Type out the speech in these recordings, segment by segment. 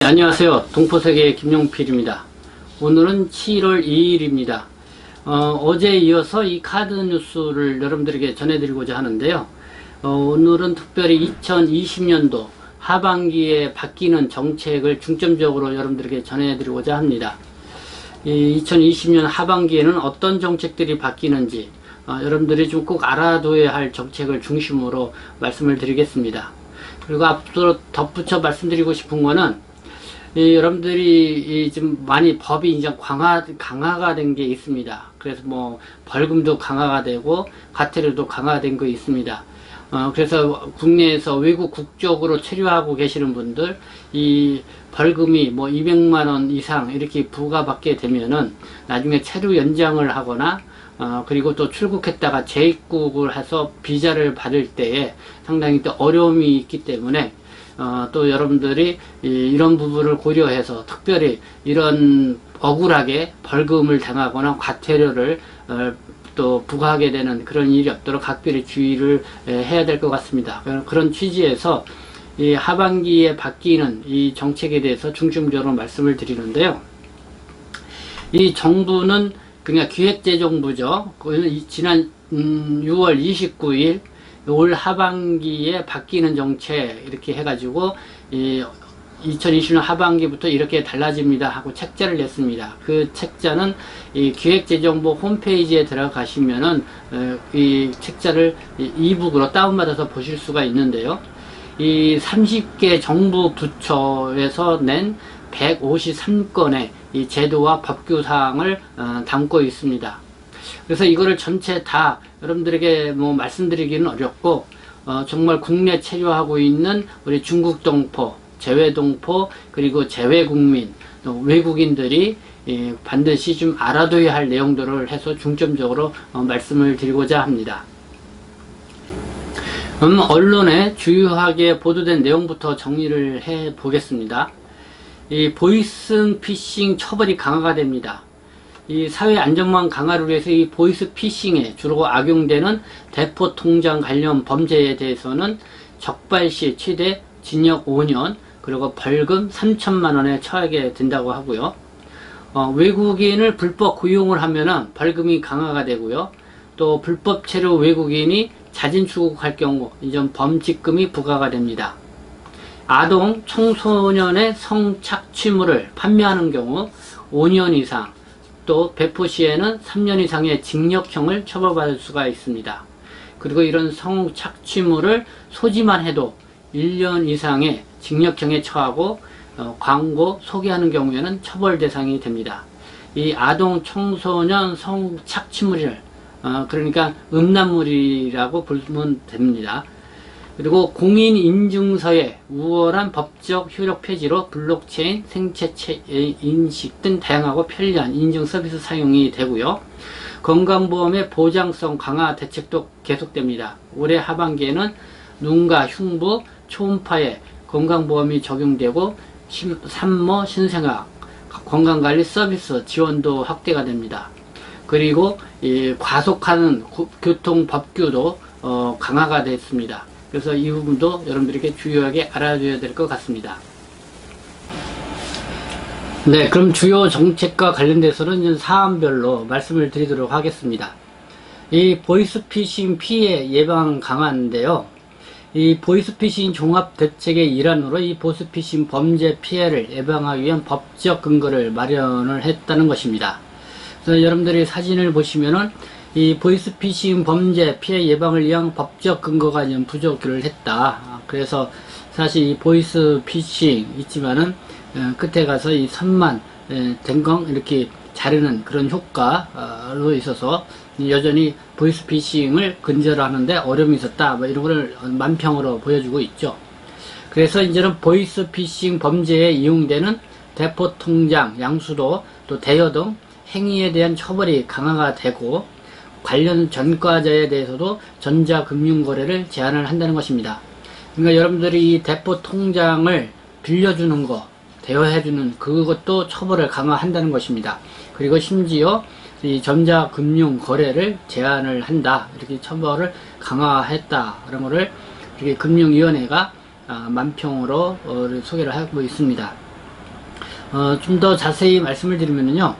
안녕하세요. 동포세계의 김용필입니다. 오늘은 7월 2일입니다. 어제에 이어서 이 카드 뉴스를 여러분들에게 전해드리고자 하는데요. 오늘은 특별히 2020년도 하반기에 바뀌는 정책을 중점적으로 여러분들에게 전해드리고자 합니다. 2020년 하반기에는 어떤 정책들이 바뀌는지 여러분들이 좀 꼭 알아둬야 할 정책을 중심으로 말씀을 드리겠습니다. 그리고 앞으로 덧붙여 말씀드리고 싶은 거는 여러분들이 좀 많이 법이 이제 강화가 된 게 있습니다. 그래서 뭐 벌금도 강화가 되고 과태료도 강화된 거 있습니다. 그래서 국내에서 외국 국적으로 체류하고 계시는 분들 이 벌금이 뭐 200만 원 이상 이렇게 부과받게 되면은 나중에 체류 연장을 하거나 그리고 또 출국했다가 재입국을 해서 비자를 받을 때에 상당히 또 어려움이 있기 때문에 또 여러분들이 이런 부분을 고려해서 특별히 이런 억울하게 벌금을 당하거나 과태료를 또 부과하게 되는 그런 일이 없도록 각별히 주의를 해야 될 것 같습니다. 그런 취지에서 이 하반기에 바뀌는 이 정책에 대해서 중점적으로 말씀을 드리는데요. 이 정부는 그냥 기획재정부죠. 지난 6월 29일 올 하반기에 바뀌는 정책 이렇게 해가지고 2020년 하반기부터 이렇게 달라집니다 하고 책자를 냈습니다. 그 책자는 이 기획재정부 홈페이지에 들어가시면은 이 책자를 이북으로 다운받아서 보실 수가 있는데요. 이 30개 정부 부처에서 낸 153건의 이 제도와 법규 사항을 담고 있습니다. 그래서 이거를 전체 다 여러분들에게 뭐 말씀드리기는 어렵고 정말 국내 체류하고 있는 우리 중국 동포, 재외 동포, 그리고 재외 국민, 또 외국인들이 반드시 좀 알아둬야 할 내용들을 해서 중점적으로 말씀을 드리고자 합니다. 언론에 주요하게 보도된 내용부터 정리를 해 보겠습니다. 이 보이스피싱 처벌이 강화가 됩니다. 이 사회 안전망 강화를 위해서 이 보이스피싱에 주로 악용되는 대포 통장 관련 범죄에 대해서는 적발시 최대 징역 5년 그리고 벌금 3천만 원에 처하게 된다고 하고요. 외국인을 불법 고용을 하면은 벌금이 강화가 되고요. 또 불법 체류 외국인이 자진 출국할 경우 이전 범칙금이 부과가 됩니다. 아동, 청소년의 성착취물을 판매하는 경우 5년 이상, 또 배포 시에는 3년 이상의 징역형을 처벌받을 수가 있습니다. 그리고 이런 성착취물을 소지만 해도 1년 이상의 징역형에 처하고 광고, 소개하는 경우에는 처벌 대상이 됩니다. 이 아동, 청소년 성착취물을 그러니까 음란물이라고 부르면 됩니다. 그리고 공인인증서의 우월한 법적 효력 폐지로 블록체인, 생체 인식 등 다양하고 편리한 인증 서비스 사용이 되고요. 건강보험의 보장성 강화 대책도 계속됩니다. 올해 하반기에는 눈가, 흉부, 초음파에 건강보험이 적용되고 산모, 신생아, 건강관리 서비스 지원도 확대가 됩니다. 그리고 이 과속하는 교통법규도 강화가 됐습니다. 그래서 이 부분도 여러분들에게 주요하게 알아둬야 될 것 같습니다. 네, 그럼 주요 정책과 관련돼서는 사안별로 말씀을 드리도록 하겠습니다. 이 보이스피싱 피해 예방 강화인데요. 이 보이스피싱 종합대책의 일환으로 이 보이스피싱 범죄 피해를 예방하기 위한 법적 근거를 마련을 했다는 것입니다. 그래서 여러분들이 사진을 보시면은 이 보이스피싱 범죄 피해 예방을 위한 법적 근거가 좀 부족을 했다. 그래서 사실 이 보이스피싱 있지만은 끝에 가서 이 선만 댕강 이렇게 자르는 그런 효과로 있어서 여전히 보이스피싱을 근절을 하는데 어려움이 있었다. 뭐 이런 걸 만평으로 보여주고 있죠. 그래서 이제는 보이스피싱 범죄에 이용되는 대포 통장, 양수도 또 대여 등 행위에 대한 처벌이 강화가 되고 관련 전과자에 대해서도 전자금융거래를 제한을 한다는 것입니다. 그러니까 여러분들이 이 대포 통장을 빌려주는 거, 대여해주는 그것도 처벌을 강화한다는 것입니다. 그리고 심지어 이 전자금융거래를 제한을 한다. 이렇게 처벌을 강화했다라는 것을 이렇게 금융위원회가 만평으로 소개를 하고 있습니다. 좀 더 자세히 말씀을 드리면요.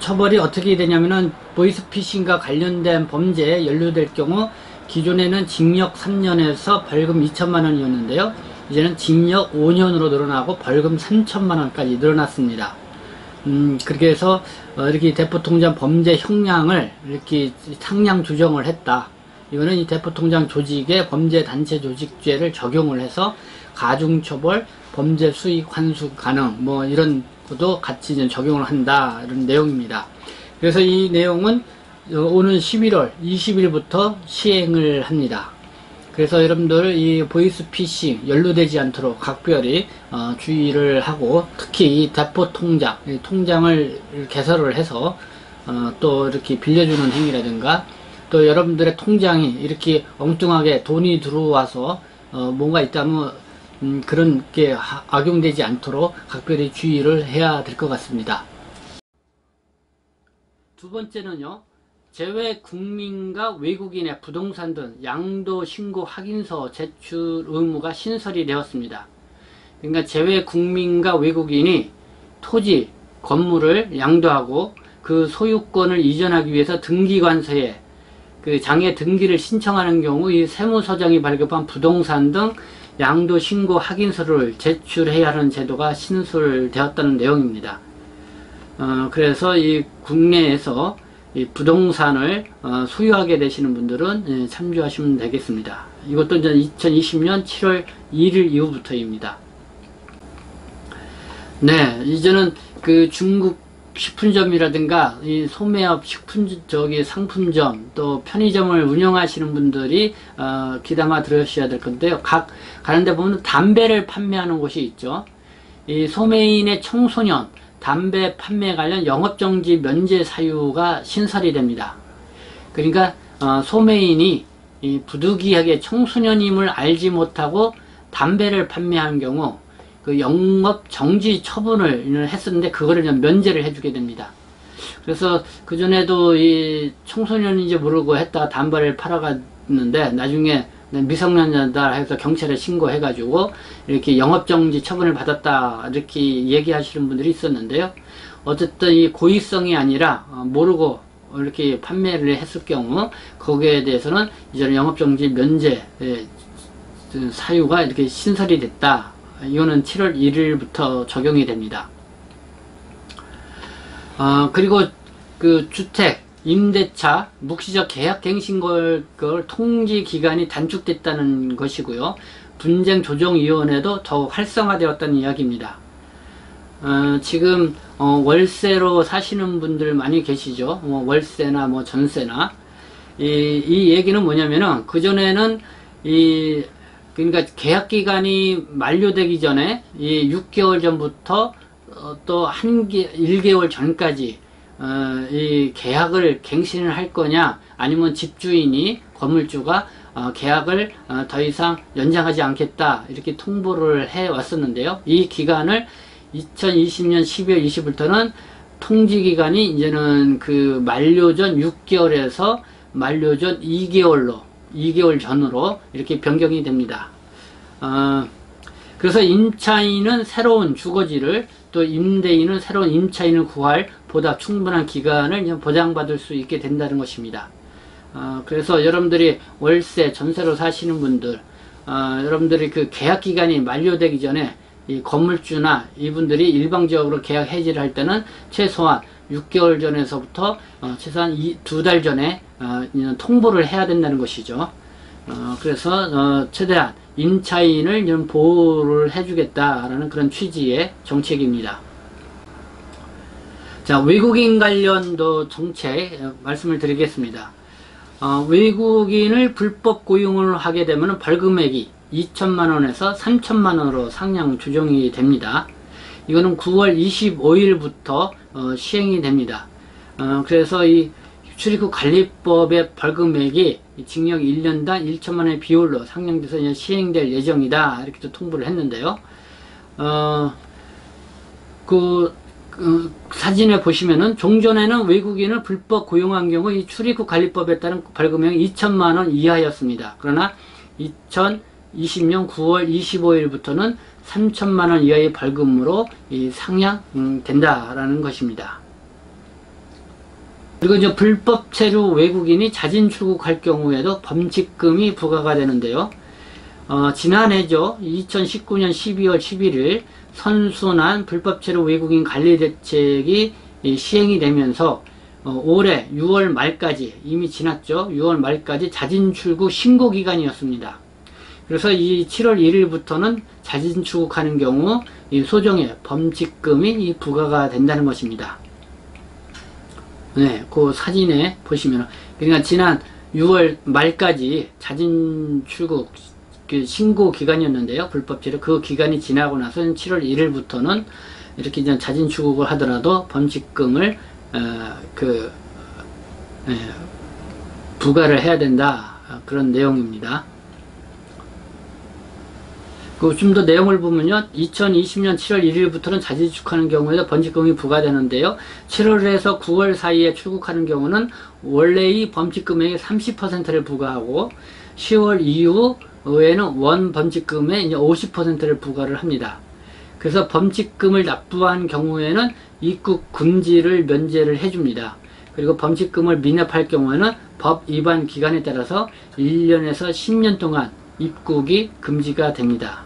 처벌이 어떻게 되냐면은 보이스피싱과 관련된 범죄에 연루될 경우 기존에는 징역 3년에서 벌금 2천만 원이었는데요. 이제는 징역 5년으로 늘어나고 벌금 3천만 원까지 늘어났습니다. 그렇게 해서 이렇게 대포통장 범죄 형량을 이렇게 상향 조정을 했다. 이거는 이 대포통장 조직의 범죄단체 조직죄를 적용을 해서 가중처벌, 범죄 수익 환수 가능, 뭐 이런 것도 같이 이제 적용을 한다. 이런 내용입니다. 그래서 이 내용은 오는 11월 20일부터 시행을 합니다. 그래서 여러분들 이 보이스피싱 연루되지 않도록 각별히 주의를 하고, 특히 이 대포통장, 이 통장을 개설을 해서 또 이렇게 빌려주는 행위라든가, 또 여러분들의 통장이 이렇게 엉뚱하게 돈이 들어와서 뭔가 있다면 그런 게 악용되지 않도록 각별히 주의를 해야 될 것 같습니다. 두 번째는요, 제외 국민과 외국인의 부동산 등 양도 신고 확인서 제출 의무가 신설이 되었습니다. 그러니까 제외 국민과 외국인이 토지, 건물을 양도하고 그 소유권을 이전하기 위해서 등기관서에 그 장애 등기를 신청하는 경우 이 세무서장이 발급한 부동산 등 양도 신고 확인서를 제출해야 하는 제도가 신설되었다는 내용입니다. 그래서 이 국내에서 이 부동산을 소유하게 되시는 분들은 참조하시면 되겠습니다. 이것도 이제 2020년 7월 1일 이후부터입니다. 네, 이제는 그 중국 식품점이라든가 이 소매업 상품점 또 편의점을 운영하시는 분들이 귀담아 들으셔야 될 건데요. 가는 데 보면 담배를 판매하는 곳이 있죠. 이 소매인의 청소년 담배 판매 관련 영업정지 면제 사유가 신설이 됩니다. 그러니까 소매인이 이 부득이하게 청소년임을 알지 못하고 담배를 판매하는 경우 그 영업 정지 처분을 했었는데 그거를 면제를 해주게 됩니다. 그래서 그전에도 이 청소년인지 모르고 했다가 담배를 팔아갔는데 나중에 미성년자다 해서 경찰에 신고해가지고 이렇게 영업정지 처분을 받았다 이렇게 얘기하시는 분들이 있었는데요. 어쨌든 이 고의성이 아니라 모르고 이렇게 판매를 했을 경우 거기에 대해서는 이제는 영업정지 면제 사유가 이렇게 신설이 됐다. 이거는 7월 1일부터 적용이 됩니다. 그리고 그 주택, 임대차, 묵시적 계약갱신걸 통지 기간이 단축됐다는 것이고요. 분쟁조정위원회도 더욱 활성화되었다는 이야기입니다. 지금 월세로 사시는 분들 많이 계시죠. 월세나 전세나 이 얘기는 뭐냐면은 그전에는 그러니까 계약기간이 만료되기 전에 이 6개월 전부터 또 1개월 전까지 이 계약을 갱신을 할 거냐 아니면 집주인이 건물주가 계약을 더 이상 연장하지 않겠다 이렇게 통보를 해 왔었는데요. 이 기간을 2020년 12월 20일부터는 통지기간이 이제는 그 만료 전 6개월에서 만료 전 2개월 전으로 이렇게 변경이 됩니다. 그래서 임차인은 새로운 주거지를 또 임대인은 새로운 임차인을 구할 보다 충분한 기간을 보장받을 수 있게 된다는 것입니다. 그래서 여러분들이 월세, 전세로 사시는 분들, 여러분들이 그 계약 기간이 만료되기 전에 이 건물주나 이분들이 일방적으로 계약 해지를 할 때는 최소한 6개월 전에서부터 최소한 2달 전에 통보를 해야 된다는 것이죠. 그래서 최대한 임차인을 좀 보호를 해주겠다라는 그런 취지의 정책입니다. 자, 외국인 관련도 정책 말씀을 드리겠습니다. 외국인을 불법 고용을 하게 되면 벌금액이 2천만원에서 3천만원으로 상향 조정이 됩니다. 이거는 9월 25일부터 시행이 됩니다. 그래서 이 출입국 관리법의 벌금액이 징역 1년당 1천만원의 비율로 상향돼서 이제 시행될 예정이다 이렇게 또 통보를 했는데요. 사진에 보시면은 종전에는 외국인을 불법 고용한 경우 이 출입국 관리법에 따른 벌금액이 2천만원 이하였습니다. 그러나 2020년 9월 25일부터는 3천만 원 이하의 벌금으로 상향된다라는 것입니다. 그리고 이제 불법 체류 외국인이 자진 출국할 경우에도 범칙금이 부과가 되는데요. 지난해죠. 2019년 12월 11일 선순환 불법 체류 외국인 관리 대책이 시행이 되면서 올해 6월 말까지, 이미 지났죠. 6월 말까지 자진 출국 신고 기간이었습니다. 그래서 이 7월 1일부터는 자진 출국하는 경우 이 소정의 범칙금이 부과가 된다는 것입니다. 네, 그 사진에 보시면, 그러니까 지난 6월 말까지 자진 출국 그 신고 기간이었는데요. 불법 체류. 그 기간이 지나고 나서 7월 1일부터는 이렇게 이제 자진 출국을 하더라도 범칙금을 부과를 해야 된다. 그런 내용입니다. 좀 더 내용을 보면요. 2020년 7월 1일부터는 자진 출국하는 경우에도 범칙금이 부과되는데요. 7월에서 9월 사이에 출국하는 경우는 원래의 범칙금액의 30%를 부과하고 10월 이후에는 원 범칙금의 이제 50%를 부과를 합니다. 그래서 범칙금을 납부한 경우에는 입국 금지를 면제를 해줍니다. 그리고 범칙금을 미납할 경우에는 법 위반 기간에 따라서 1년에서 10년 동안 입국이 금지가 됩니다.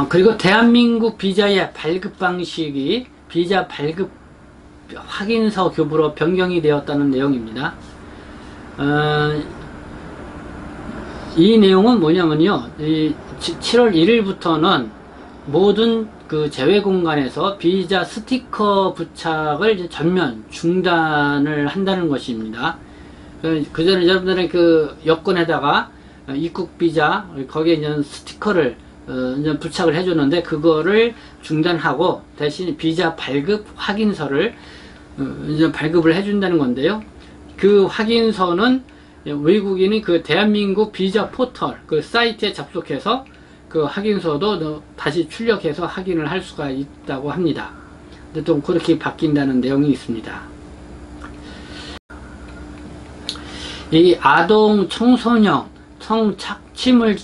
그리고 대한민국 비자의 발급 방식이 비자 발급 확인서 교부로 변경이 되었다는 내용입니다. 이 내용은 뭐냐면요. 7월 1일부터는 모든 그 제외공간에서 비자 스티커 부착을 이제 전면 중단을 한다는 것입니다. 그전에 여러분들은 그 여권에다가 입국 비자 거기에 이제 스티커를 이제 부착을 해줬는데 그거를 중단하고 대신 비자 발급 확인서를 이제 발급을 해준다는 건데요. 그 확인서는 외국인이 그 대한민국 비자 포털 그 사이트에 접속해서 그 확인서도 다시 출력해서 확인을 할 수가 있다고 합니다. 근데 또 그렇게 바뀐다는 내용이 있습니다. 이 아동 청소년 성착취물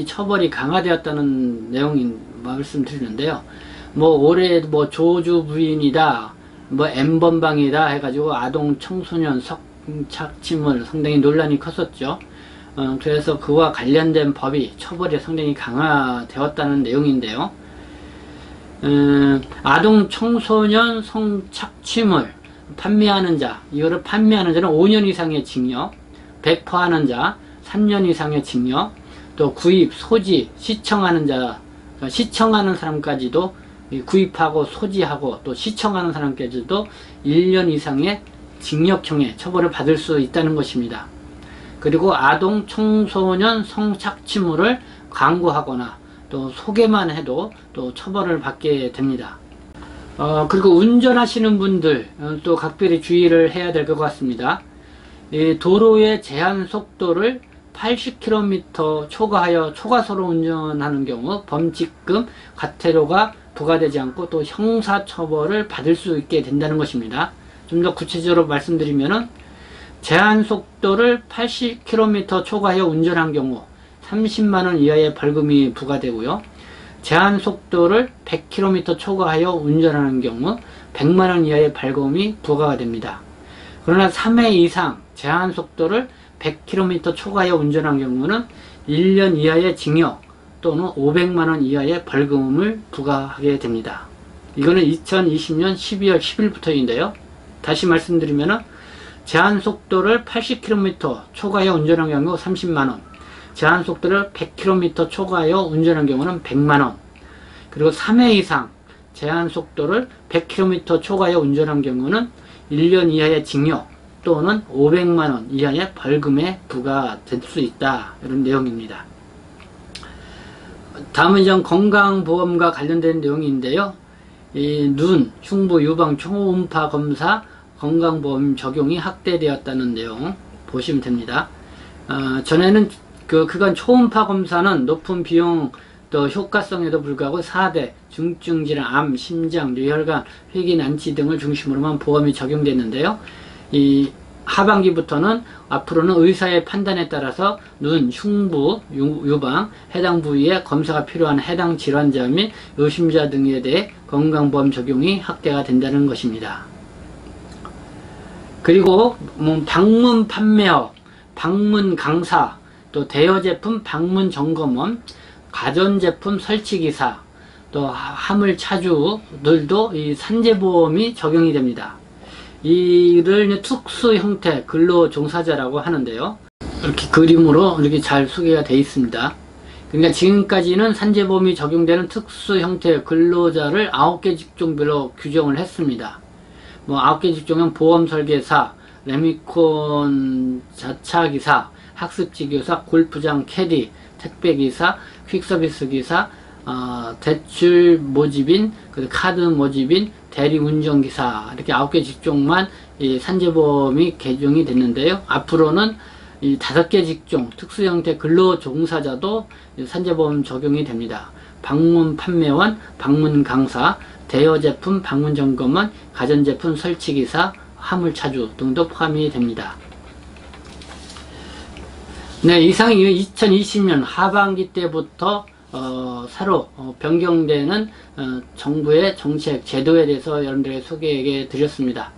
처벌이 강화되었다는 내용인 말씀드리는데요. 올해 조주 부인이다, N번방이다 해가지고 아동 청소년 성착취물 상당히 논란이 컸었죠. 그래서 그와 관련된 법이 처벌이 상당히 강화되었다는 내용인데요. 아동 청소년 성착취물 판매하는 자, 이거를 판매하는 자는 5년 이상의 징역, 배포하는 자 3년 이상의 징역, 또 구입, 소지, 시청하는 자, 시청하는 사람까지도 구입하고 소지하고 또 시청하는 사람까지도 1년 이상의 징역형의 처벌을 받을 수 있다는 것입니다. 그리고 아동 청소년 성착취물을 광고하거나 또 소개만 해도 또 처벌을 받게 됩니다. 그리고 운전하시는 분들 또 각별히 주의를 해야 될 것 같습니다. 도로의 제한 속도를 80km 초과하여 초과속으로 운전하는 경우 범칙금, 과태료가 부과되지 않고 또 형사처벌을 받을 수 있게 된다는 것입니다. 좀 더 구체적으로 말씀드리면은 제한 속도를 80km 초과하여 운전한 경우 30만원 이하의 벌금이 부과되고요. 제한 속도를 100km 초과하여 운전하는 경우 100만원 이하의 벌금이 부과가 됩니다. 그러나 3회 이상 제한 속도를 100km 초과하여 운전한 경우는 1년 이하의 징역 또는 500만원 이하의 벌금을 부과하게 됩니다. 이거는 2020년 12월 10일부터인데요. 다시 말씀드리면은 제한 속도를 80km 초과하여 운전한 경우 30만원, 제한 속도를 100km 초과하여 운전한 경우는 100만원, 그리고 3회 이상 제한 속도를 100km 초과하여 운전한 경우는 1년 이하의 징역 또는 500만원 이하의 벌금에 부과될 수 있다. 이런 내용입니다. 다음은 이제 건강보험과 관련된 내용인데요. 눈, 흉부, 유방, 초음파 검사, 건강보험 적용이 확대되었다는 내용 보시면 됩니다. 전에는 그간 초음파 검사는 높은 비용 또 효과성에도 불구하고 4대 중증질환, 암, 심장, 뇌혈관, 회기, 난치 등을 중심으로만 보험이 적용됐는데요. 하반기부터는 앞으로는 의사의 판단에 따라서 눈, 흉부, 유방, 해당 부위에 검사가 필요한 해당 질환자 및 의심자 등에 대해 건강보험 적용이 확대가 된다는 것입니다. 그리고 방문 판매업, 방문 강사, 또 대여제품 방문 점검원, 가전제품 설치기사, 또 화물차주들도 이 산재보험이 적용이 됩니다. 이를 특수 형태 근로 종사자라고 하는데요. 이렇게 그림으로 이렇게 잘 소개가 되어 있습니다. 그러니까 지금까지는 산재보험이 적용되는 특수 형태의 근로자를 9개 직종별로 규정을 했습니다. 9개 직종은 보험 설계사, 레미콘 자차기사, 학습지교사, 골프장 캐디, 택배기사, 퀵서비스 기사, 대출 모집인, 카드 모집인, 대리운전기사, 이렇게 9개 직종만 이 산재보험이 개정이 됐는데요. 앞으로는 이 5개 직종, 특수형태 근로종사자도 산재보험 적용이 됩니다. 방문 판매원, 방문 강사, 대여제품 방문 점검원, 가전제품 설치기사, 화물차주 등도 포함이 됩니다. 네, 이상이 2020년 하반기 때부터 새로 변경되는 정부의 정책, 제도에 대해서 여러분들에게 소개해 드렸습니다.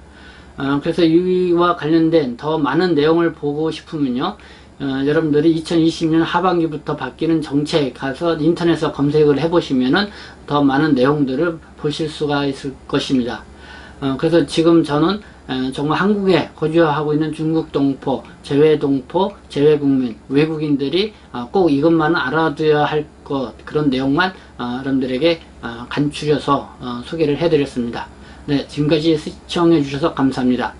그래서 이와 관련된 더 많은 내용을 보고 싶으면요, 여러분들이 2020년 하반기부터 바뀌는 정책 가서 인터넷에서 검색을 해보시면은 더 많은 내용들을 보실 수가 있을 것입니다. 그래서 지금 저는 정말 한국에 거주하고 있는 중국 동포, 재외 동포, 재외 국민, 외국인들이 꼭 이것만 알아둬야 할 것, 그런 내용만 여러분들에게 간추려서 소개를 해드렸습니다. 네, 지금까지 시청해 주셔서 감사합니다.